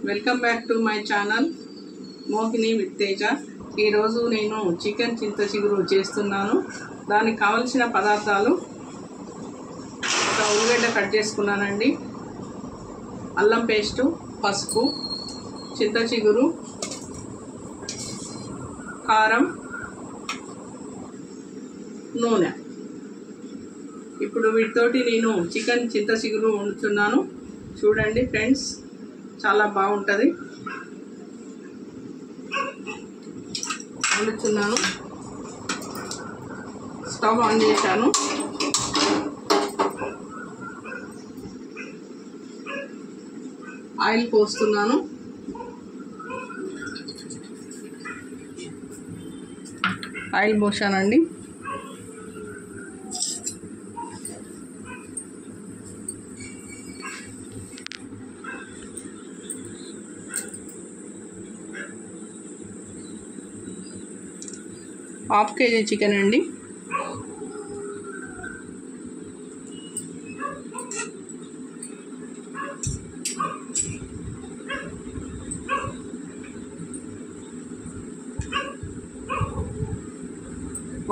Welcome back to my channel Mohini with Teja. ఈరోజు నేను chicken చింత చిగురు చేస్తున్నాను. దానికి కావలసిన పదార్థాలు: ఒక ఉల్లిగడ్డ కట్ చేసుకున్నానండి, అల్లం పేస్టు, పసుపు, చింత చిగురు, కారం, నూనె. ఇప్పుడు వీటితోటి నేను చికెన్ చింత చిగురు వండుతున్నాను. చూడండి ఫ్రెండ్స్, చాలా బాగుంటుంది. వండుతున్నాను. స్టవ్ ఆన్ చేశాను. ఆయిల్ పోస్తున్నాను. ఆయిల్ పోసానండి. హాఫ్ కేజీ చికెన్ అండి.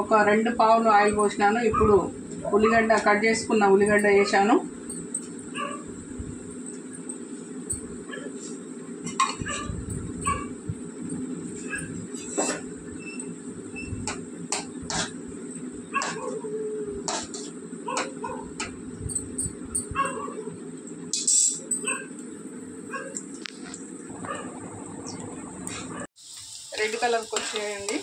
ఒక 2 పావులు ఆయిల్ పోసినాను. ఇప్పుడు ఉల్లిగడ్డ కట్ చేసుకున్న ఉల్లిగడ్డ వేసాను. రెడ్ కలర్కి వచ్చేయండి.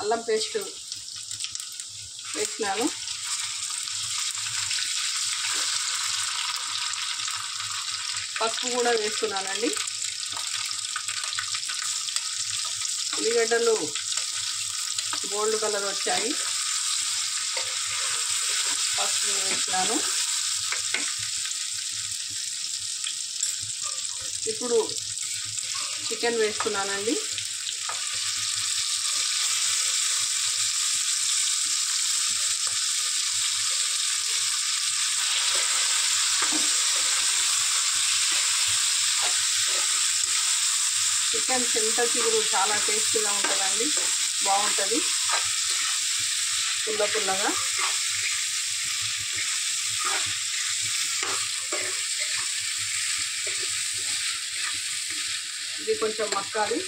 అల్లం పేస్ట్ వేసినాను. పసుపు కూడా వేస్తున్నానండి. ఉల్లిగడ్డలు గోల్డ్ కలర్ వచ్చాయి. పసుపు వేసినాను. ఇప్పుడు చికెన్ వేస్తున్నానండి. చికెన్ చింత చిగురు చాలా టేస్టీగా ఉంటుందండి, బాగుంటుంది పుల్ల పుల్లగా. ఇది కొంచెం మక్కాలి.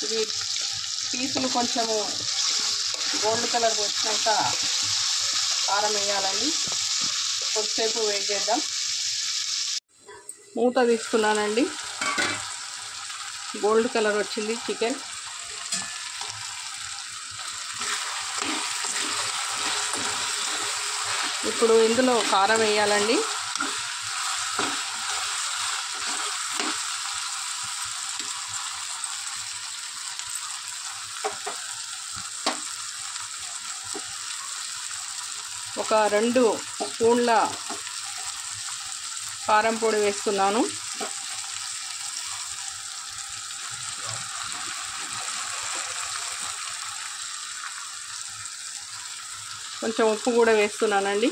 ఇది పీసులు కొంచెము గోల్డ్ కలర్ వచ్చినాక కారం వేయాలండి. కొద్దిసేపు వెయిట్ చేద్దాం. మూత తీసుకున్నానండి. గోల్డ్ కలర్ వచ్చింది చికెన్. ఇప్పుడు ఇందులో కారం వేయాలండి. ఒక 2 స్పూన్ల కారం పొడి వేస్తున్నాను. కొంచెం ఉప్పు కూడా వేస్తున్నానండి.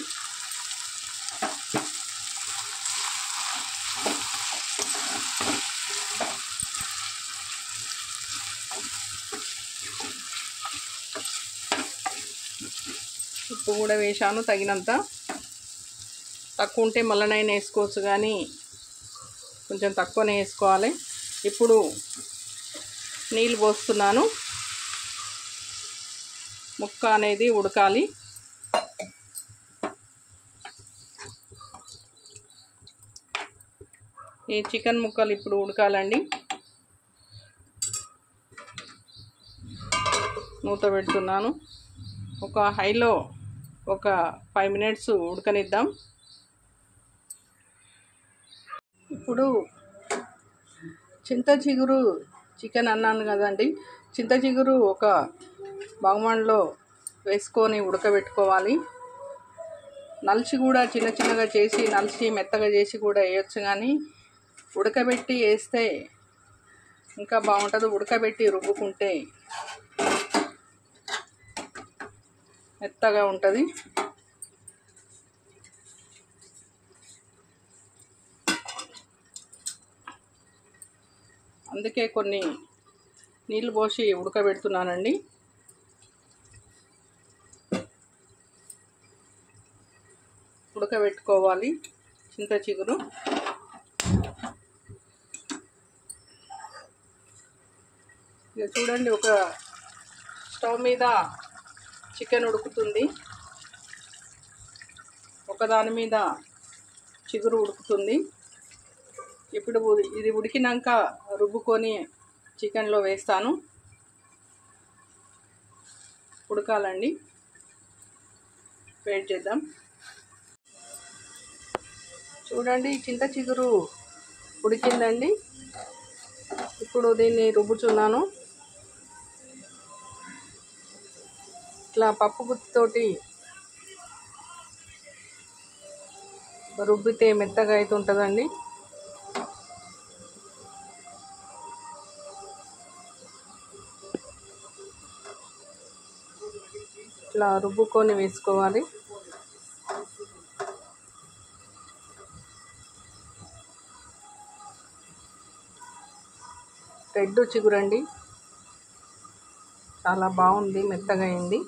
ఉప్పు కూడా వేసాను తగినంత. తక్కువ ఉంటే మళ్ళనైనా వేసుకోవచ్చు, కానీ కొంచెం తక్కువనే వేసుకోవాలి. ఇప్పుడు నీళ్ళు పోస్తున్నాను. ముక్క అనేది ఉడకాలి. ఈ చికెన్ ముక్కలు ఇప్పుడు ఉడకాలండి. మూత పెడుతున్నాను. ఒక హైలో ఒక 5 మినిట్స్ ఉడకనిద్దాం. ఇప్పుడు చింత చిగురు చికెన్ అన్నాను కదండి, చింత చిగురు ఒక బాగుమణిలో వేసుకొని ఉడకబెట్టుకోవాలి. నలిచి కూడా చిన్న చిన్నగా చేసి నలిచి మెత్తగా చేసి కూడా వేయొచ్చు, కానీ ఉడకబెట్టి వేస్తే ఇంకా బాగుంటుంది. ఉడకబెట్టి రుబ్బుకుంటే మెత్తగా ఉంటుంది. అందుకే కొన్ని నీళ్ళు పోసి ఉడకబెడుతున్నానండి. ఉడకబెట్టుకోవాలి చింత చిగురు. ఇక చూడండి, ఒక స్టవ్ మీద చికెన్ ఉడుకుతుంది, ఒకదాని మీద చిగురు ఉడుకుతుంది. ఇప్పుడు ఇది ఉడికినాక రుబ్బుకొని చికెన్లో వేస్తాను. ఉడకాలండి, వెయిట్ చేద్దాం. చూడండి, చింత చిగురు ఉడికిందండి. ఇప్పుడు దీన్ని రుబ్బుచున్నాను. ఇట్లా పప్పు గుత్తితోటి రుబ్బితే మెత్తగా అవుతుంటుందండి. ఇట్లా రుబ్బుకొని వేసుకోవాలి. రెడ్ చిగురండి, చాలా బాగుంది, మెత్తగా అయింది.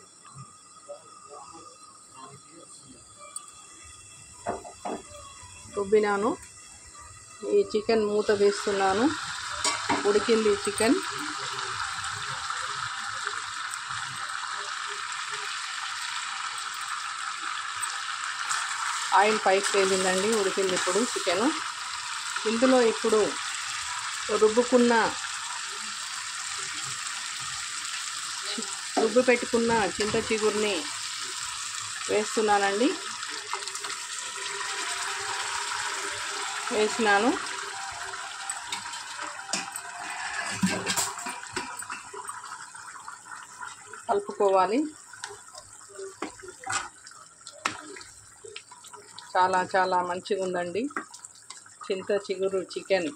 రుబ్బినాను. ఈ చికెన్ మూత వేస్తున్నాను. ఉడికింది చికెన్. ఆయిల్ పైకి తేలిందండి, ఉడికింది ఇప్పుడు చికెను. ఇందులో ఇప్పుడు రుబ్బు పెట్టుకున్న చింత చిగురిని వేస్తున్నానండి. వేసినాను. కలుపుకోవాలి. చాలా చాలా మంచిగా ఉందండి చింత చిగురు చికెన్.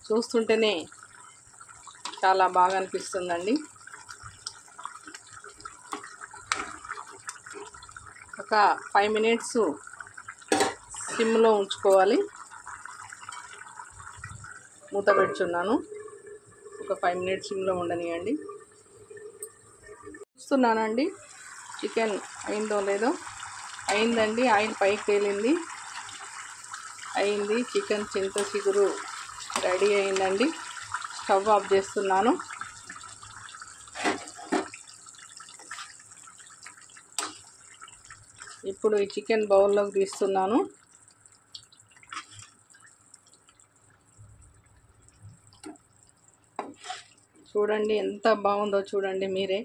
చూస్తుంటేనే చాలా బాగా అనిపిస్తుందండి. ఒక 5 మినిట్స్ సిమ్లో ఉంచుకోవాలి. మూత పెట్టుచున్నాను. ఒక 5 మినిట్స్ సిమ్లో ఉండనియండి. చూస్తున్నానండి చికెన్ అయిందో లేదో. అయిందండి, ఆయిల్ పైకి తేలింది. అయింది, చికెన్ చింత చిగురు రెడీ అయిందండి. స్టవ్ ఆఫ్ చేస్తున్నాను. ఇప్పుడు ఈ చికెన్ బౌల్లోకి తీస్తున్నాను. చూడండి ఎంత బాగుందో చూడండి మీరే.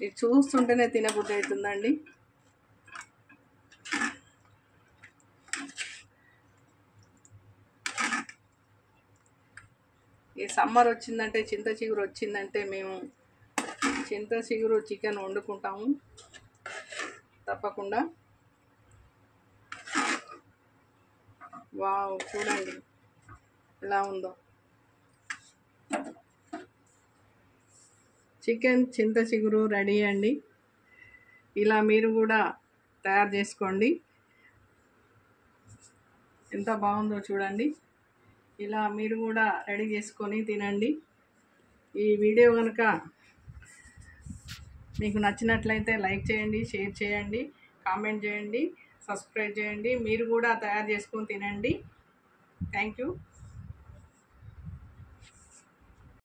ఇది చూస్తుంటేనే తినబుద్ధి అవుతుందండి. ఈ సమ్మర్ వచ్చిందంటే, చింత చిగురు వచ్చిందంటే మేము చింత చిగురు చికెన్ వండుకుంటాము తప్పకుండా. వావ్, చూడండి ఎలా ఉందో. చికెన్ చింత చిగురు రెడీ అండి. ఇలా మీరు కూడా తయారు చేసుకోండి. ఎంత బాగుందో చూడండి. ఇలా మీరు కూడా రెడీ చేసుకొని తినండి. ఈ వీడియో కనుక మీకు నచ్చినట్లయితే లైక్ చేయండి, షేర్ చేయండి, కామెంట్ చేయండి, సబ్స్క్రైబ్ చేయండి. మీరు కూడా తయారు చేసుకొని తినండి. Thank you.